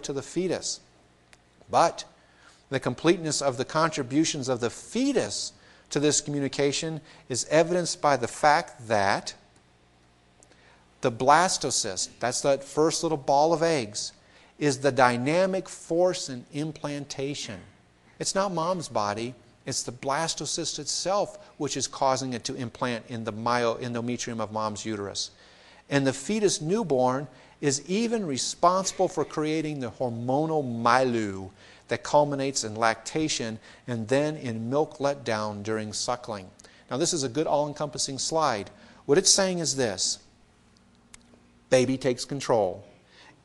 to the fetus. But the completeness of the contributions of the fetus to this communication is evidenced by the fact that the blastocyst, that's that first little ball of eggs, is the dynamic force in implantation. It's not mom's body, it's the blastocyst itself which is causing it to implant in the myoendometrium of mom's uterus. And the fetus newborn is even responsible for creating the hormonal milieu that culminates in lactation and then in milk letdown during suckling. Now this is a good all-encompassing slide. What it's saying is this: baby takes control.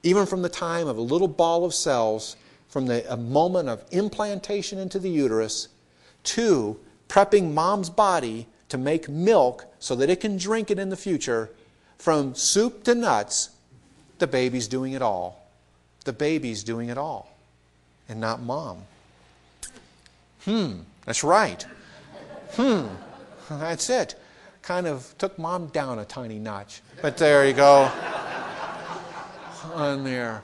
Even from the time of a little ball of cells, from a moment of implantation into the uterus, to prepping mom's body to make milk so that it can drink it in the future, from soup to nuts, the baby's doing it all. The baby's doing it all. And not mom. That's right. That's it. Kind of took mom down a tiny notch. But there you go. On there.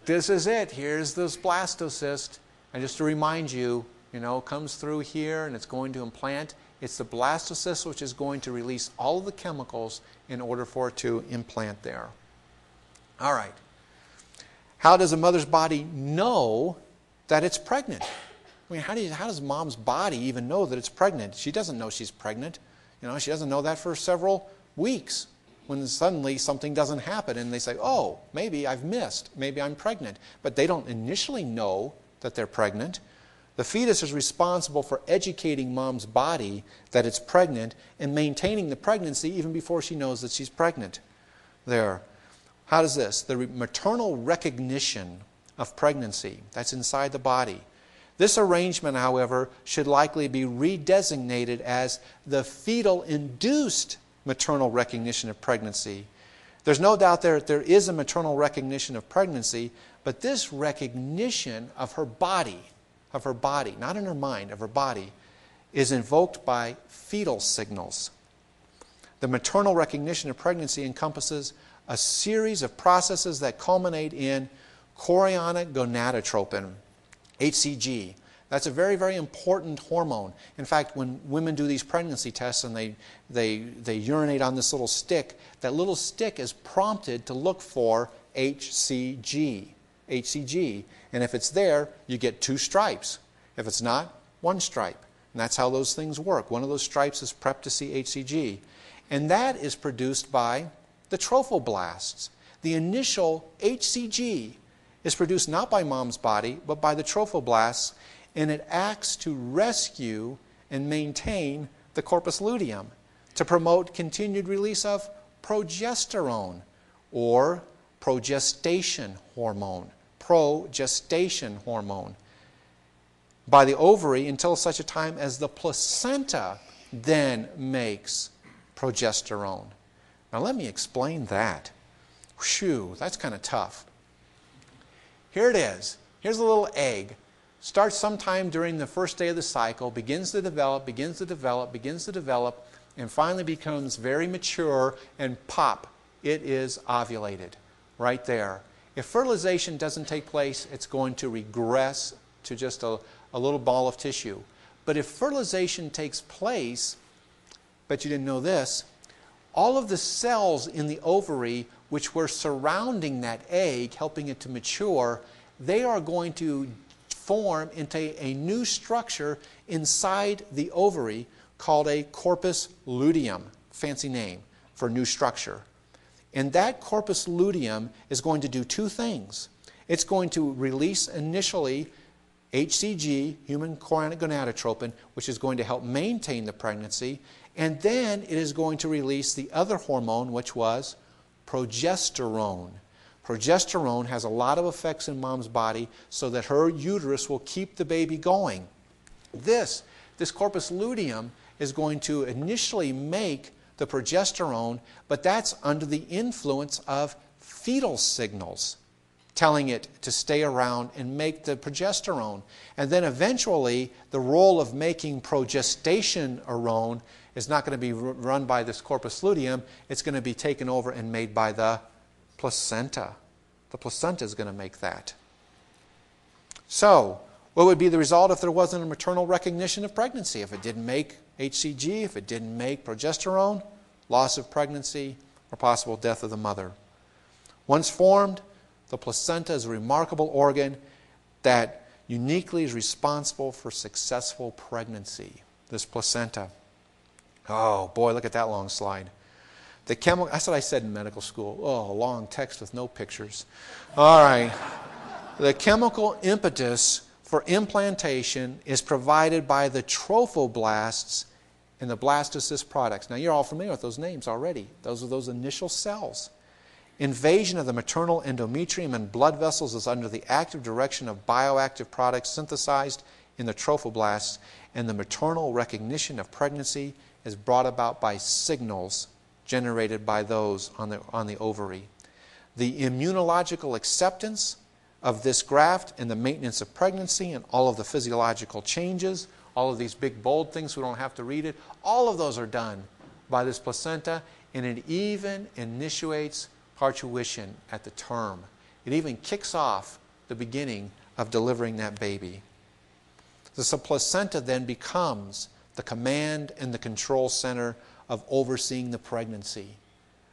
This is it. Here's this blastocyst. And just to remind you, it comes through here and it's going to implant. It's the blastocyst which is going to release all of the chemicals in order for it to implant there. All right. How does a mother's body know that it's pregnant? I mean, how does mom's body even know that it's pregnant? She doesn't know she's pregnant. She doesn't know that for several weeks when suddenly something doesn't happen and they say, oh, maybe I've missed, maybe I'm pregnant. But they don't initially know that they're pregnant. The fetus is responsible for educating mom's body that it's pregnant and maintaining the pregnancy even before she knows that she's pregnant. There. How does this? The maternal recognition of pregnancy, that's inside the body. This arrangement, however, should likely be redesignated as the fetal-induced maternal recognition of pregnancy. There's no doubt there is a maternal recognition of pregnancy, but this recognition of her body, not in her mind, of her body, is invoked by fetal signals. The maternal recognition of pregnancy encompasses a series of processes that culminate in chorionic gonadotropin, HCG. That's a very, very important hormone. In fact, when women do these pregnancy tests and they urinate on this little stick, that little stick is prompted to look for HCG. And if it's there, you get 2 stripes. If it's not, 1 stripe. And that's how those things work. One of those stripes is prepped to see HCG. And that is produced by the trophoblasts. The initial HCG is produced not by mom's body, but by the trophoblasts, and it acts to rescue and maintain the corpus luteum, to promote continued release of progesterone, or progestation hormone. Progestation hormone by the ovary until such a time as the placenta then makes progesterone. Now let me explain that. Whew, that's kind of tough. Here it is. Here's a little egg. Starts sometime during the first day of the cycle, begins to develop, and finally becomes very mature, and pop, it is ovulated right there. If fertilization doesn't take place, it's going to regress to just a little ball of tissue. But if fertilization takes place, bet you didn't know this, all of the cells in the ovary which were surrounding that egg, helping it to mature, they are going to form into a new structure inside the ovary called a corpus luteum. Fancy name for new structure. And that corpus luteum is going to do 2 things. It's going to release initially HCG, human chorionic gonadotropin, which is going to help maintain the pregnancy, and then it is going to release the other hormone, which was progesterone. Progesterone has a lot of effects in mom's body so that her uterus will keep the baby going. This corpus luteum is going to initially make the progesterone, but that's under the influence of fetal signals telling it to stay around and make the progesterone. And then eventually the role of making progestationerone is not going to be run by this corpus luteum. It's going to be taken over and made by the placenta. The placenta is going to make that. So, what would be the result if there wasn't a maternal recognition of pregnancy? If it didn't make HCG, if it didn't make progesterone, loss of pregnancy, or possible death of the mother. Once formed, the placenta is a remarkable organ that uniquely is responsible for successful pregnancy. This placenta. Oh boy, look at that long slide. The chemical, that's what I said in medical school. Oh, a long text with no pictures. All right. The chemical impetus for implantation is provided by the trophoblasts in the blastocyst products. Now, you're all familiar with those names already. Those are those initial cells. Invasion of the maternal endometrium and blood vessels is under the active direction of bioactive products synthesized in the trophoblasts, and the maternal recognition of pregnancy is brought about by signals generated by those on the ovary. The immunological acceptance of this graft and the maintenance of pregnancy and all of the physiological changes, all of these big bold things, we don't have to read it, all of those are done by this placenta, and it even initiates parturition at the term. It even kicks off the beginning of delivering that baby. The placenta then becomes the command and the control center of overseeing the pregnancy.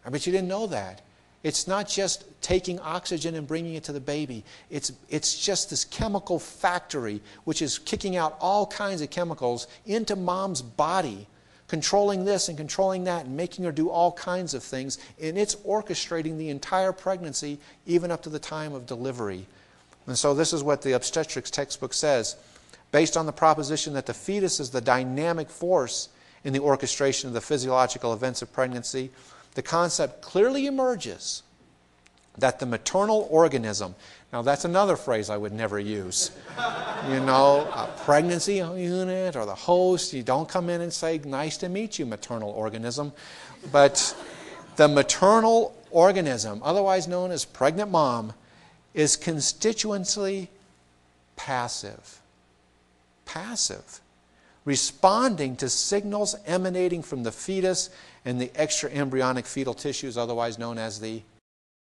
I bet you didn't know that. It's not just taking oxygen and bringing it to the baby. It's just this chemical factory which is kicking out all kinds of chemicals into mom's body, controlling this and controlling that and making her do all kinds of things. And it's orchestrating the entire pregnancy even up to the time of delivery. And so this is what the obstetrics textbook says. Based on the proposition that the fetus is the dynamic force in the orchestration of the physiological events of pregnancy, the concept clearly emerges that the maternal organism, now that's another phrase I would never use, a pregnancy unit or the host, you don't come in and say, nice to meet you, maternal organism, but the maternal organism, otherwise known as pregnant mom, is constitutively passive, responding to signals emanating from the fetus and the extraembryonic fetal tissues, otherwise known as the